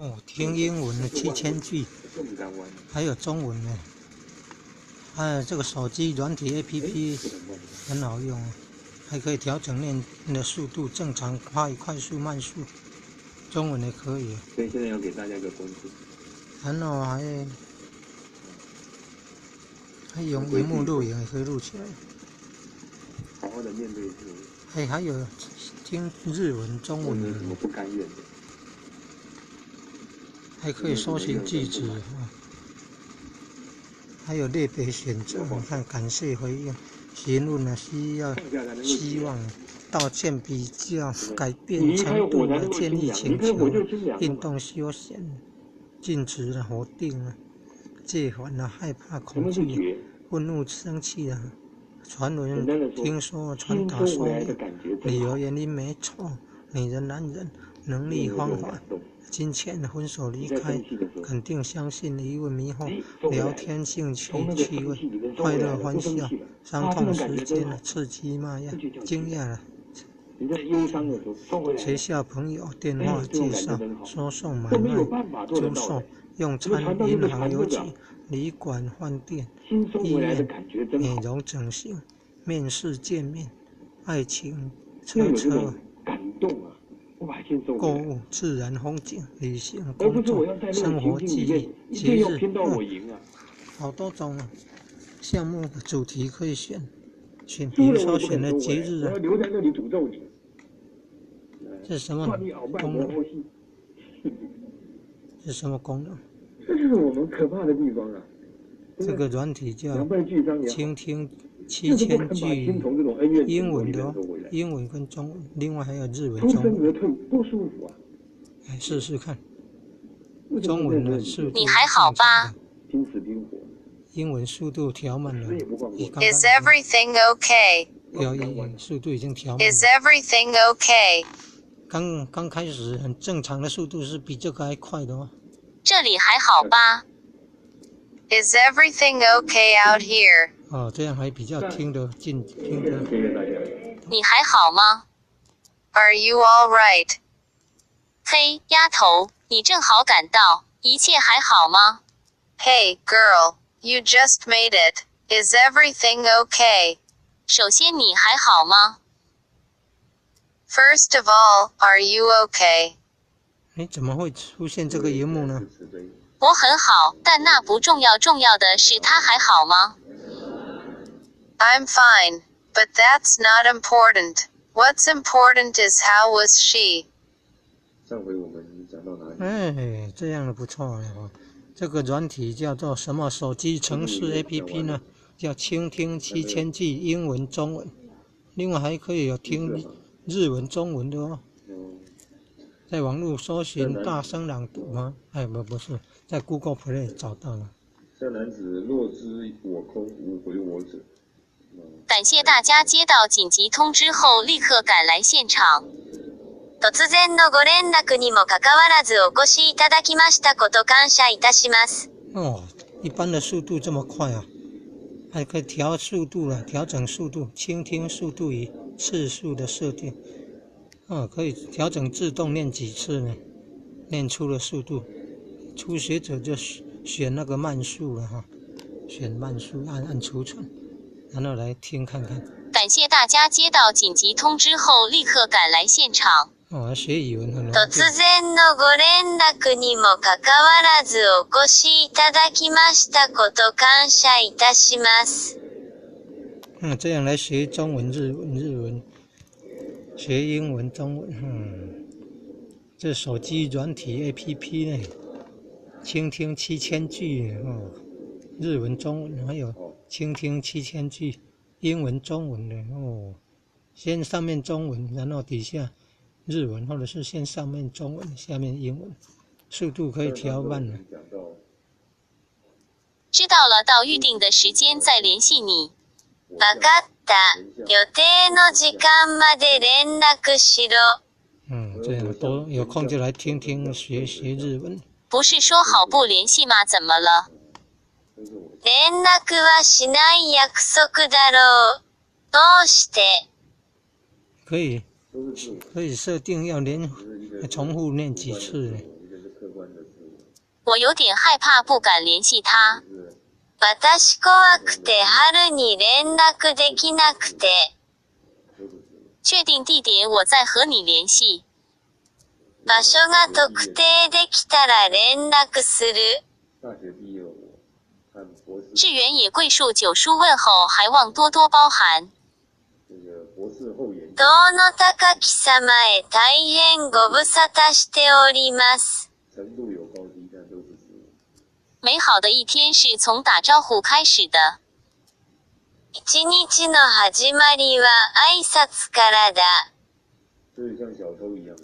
哦，听英文的7000句，还有中文的，还有这个手机软体 APP 很好用，还可以调整念的速度，正常、快速、慢速，中文也可以。所以现在要给大家一个工具，然后还用荧幕录影也可以录起来。好好的面对自己。还有听日文、中文的，有什么不甘愿的？还可以搜寻句子还有类别选择。你看，感谢回应、询问的需要、希望、道歉、比较、改变程度的建议、请求、运动休闲、禁止的否定戒缓害怕、恐惧、愤怒、生气传闻、听说、传达、说明、理由、原因、没错、女人、男人、能力、方法、金钱、分手、离开、肯定、相信、疑问、迷惑、聊天、兴趣、趣味、快乐、欢笑、伤痛、时间、刺激、骂呀、惊讶学校、朋友、电话、介绍、说送、买卖、租售、用餐、银行、邮局、旅馆、饭店、医院、美容整形、面试、见面、爱情、车、购物、自然风景、旅行、工作、生活记忆、节日好多种项目主题可以选，比如说选的节日我要留在那里诅咒你。这是什么功能？是什么功能？这就是我们可怕的地方啊！这个软体叫倾听7000句英文的英文跟中文，另外还有日文、中文。多舒服啊！试试看。中文的速度你还好吧？拼死拼活。英文速度调慢了。Is everything okay? 速度已经调慢了。Is everything okay? 刚开始很正常的速度是比这个还快的哦。这里还好吧 ？Is everything okay out here? 这样还比较听得进，听得。你还好吗 ？Are you all right? 嘿，丫头，你正好赶到，一切还好吗 ？Hey, girl, you just made it. Is everything okay? 首先，你还好吗 ？First of all, are you okay? 怎么会出现这个荧幕呢？我很好，但那不重要，重要的是他还好吗 ？I'm fine, but that's not important. What's important is how was she? 上回我们讲到哪里？这样的不错这个软体叫做什么？手机程式 APP 呢？叫倾听7000句英文、中文，另外还可以有听日文、中文的哦。在网络搜寻大声朗读吗？不是，在 Google Play 找到了。这男子若知我空，无回我者。感谢大家接到紧急通知后立刻赶来现场。突然のご連絡にもかかわらずお越しいただきましたこと感謝いたします。一般的速度这么快啊，还可以调速度了，调整速度，倾听速度与次数的设定。可以调整自动念几次呢？念出了速度，初学者就选那个慢速了选慢速，按储存，然后来听看看。感谢大家接到紧急通知后立刻赶来现场。学语文很突然のご連絡にもかかわらずお越しいただきましたこと感謝いたします。这样来学中文、日文。学英文、中文，这手机软体 APP 呢，倾听7000句日文、中文，还有倾听7000句英文、中文的先上面中文，然后底下日文，或者是先上面中文，下面英文，速度可以调慢了。知道了，到预定的时间再联系你。わかった。予定の時間まで連絡しろ。这样多有空就来听听学日文。不是说好不联系吗？怎么了？連絡はしない約束だろう。どうして？可以设定要重复念几次我有点害怕，不敢联系他。私怖くて春に連絡できなくて。确定地点，我再和你联系。場所が特定できたら連絡する。大学毕业我和博士。志远也跪树九书问候，还望多多包涵。这个博士后研究。塔の高き様へ大変ご無沙汰しております。程度有高低，但都是指。美好的一天是从打招呼开始的。一日の始まりは挨拶からだ。所以像小偷一样。